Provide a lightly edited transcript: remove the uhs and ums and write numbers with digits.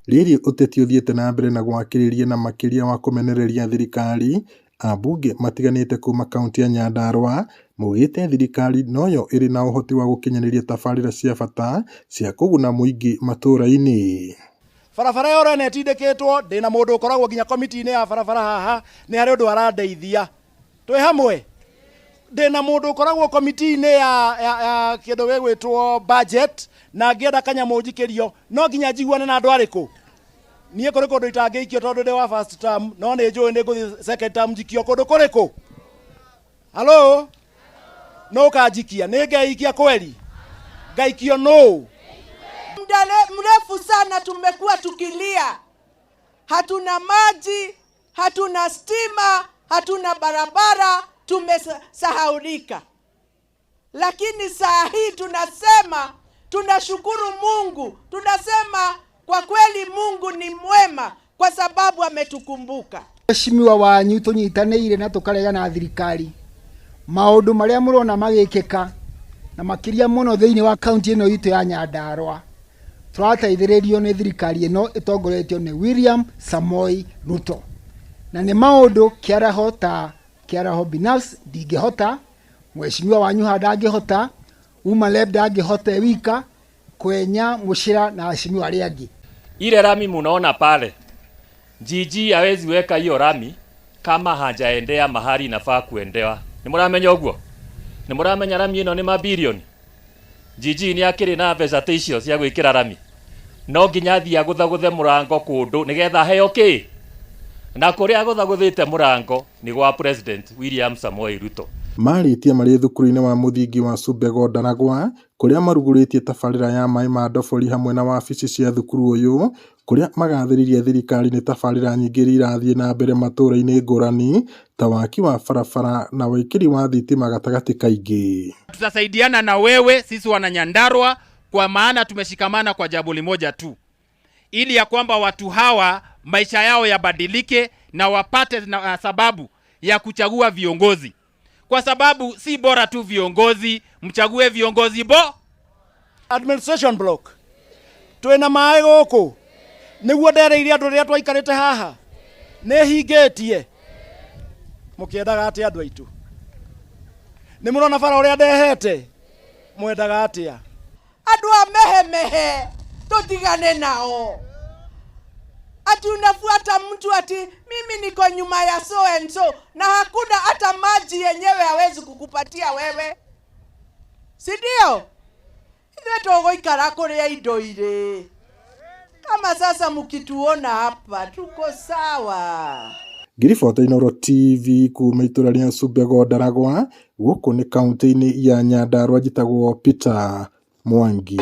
rĩrĩ ũteti ũthiĩte na mbere na gwakĩrĩria na makĩria wa kũmenereria thirikari, ambunge matiganĩte kuma kaunti ya Nyandarua maugĩte thirikari noyo ĩrĩ na ũhoti wa gũkinyanĩria tabarĩra cia bata cia kũguna mũingĩ matũra-inĩ. Barabara yoro netindĩkĩtwo, ndĩna mũndũ ũkoragwo nginya komiti-inĩ ya barabara haha, nĩ harĩ ũndũ arandeithia. Twĩ hamwe? Ndĩna mũndũ ũkoragwo komiti-inĩ ya kĩndũ gĩgwĩtwo budget, na ngĩenda kanyamũ njikĩrio, no nginya njiguane na andũ arĩkũ? Niĩ kũrĩ kũndũ itangĩikio tondũ ndĩ wa first term, no nĩ njũĩ nĩ ngũthiĩ second term njikio kũndũ kũrĩkũ? Halo? No ũkanjikia, nĩ ngeikia kweli? Ngaikio no? Muda mrefu sana tumekuwa tukilia, hatuna maji, hatuna stima, hatuna barabara, tumesahaulika. Lakini saa hii tunasema, tunashukuru Mungu, tunasema kwa kweli Mungu ni mwema kwa sababu ametukumbuka. Mheshimiwa wanyu tunyitanĩire na tukarega na thirikari maũndũ marĩa mũrona magĩkĩka na makĩria mũno thĩinĩ wa kaunti ĩno itũ ya Nyandarua. Tũrateithĩrĩrio nĩ thirikari ĩno ĩtongoretio nĩ William Samoei Ruto, na nĩ maũndũ kĩaraho binafsi ndingĩhota, mheshimiwa wanyu ndangĩhota, Umaleb ndangĩhota wika kwenya Muchira na mheshimiwa arĩa angĩ. Ile rami munaona pale, jiji hawezi weka hiyo rami kama hajaendea mahali inafaa kuendewa. Ni muramenya ũguo? Ni muramenya rami ĩno nĩ mabilioni? Jiji ni akĩrĩ na mbeca ta icio cia gwĩkĩra rami, no nginya athiĩ agũthagũthe mũrango kũndũ nĩgetha heo kĩ? Na kũrĩa agũthagũthĩte mũrango ni gwa President William Samoei Ruto. Marĩtie marĩ thukuru-inĩ wa mũthingi wa Subego Ndaragwa, kũrĩa marugũrĩtie tabarĩra ya maĩ ma ndobori hamwe na wabici cia thukuru ũyũ, kũrĩa magathĩrĩirie thirikari nĩ tabarĩra nyingĩ irathiĩ na mbere matũra-inĩ ngũrani ta waki wa barabara na wĩkĩri wa thitima gatagatĩ kaingĩ. Tutasaidiana na wewe sisi wana Nyandarua, kwa maana tumeshikamana kwa jambo moja tu, ili ya kwamba watu hawa maisha yao yabadilike na wapate na sababu ya kuchagua viongozi. Kwa sababu si bora tu viongozi, mchague viongozi administration block. Twĩna maĩ gũkũ, nĩguo ndereire andũ rĩrĩa twaikarĩte haha, nĩ hingĩtie. Mũkĩendaga atĩa andũ aitũ? Nĩ mũrona bara ũrĩa ndehete? Mwendaga atĩa? Andũ a mehemehe tutigane nao. Ati unafuata mtu ati mimi niko nyuma ya so and so, na hakuna hata maji yenyewe hawezi kukupatia wewe, si ndio? Ile togo ikara kũrĩa indo irĩ. Kama sasa mkituona hapa tuko sawa. Ngiribota Inooro TV kuma itũra rĩa Subego Ndaragwa, gũkũ nĩ kaunti-inĩ ya Nyandarua, njĩtagwo Peter Mwangi.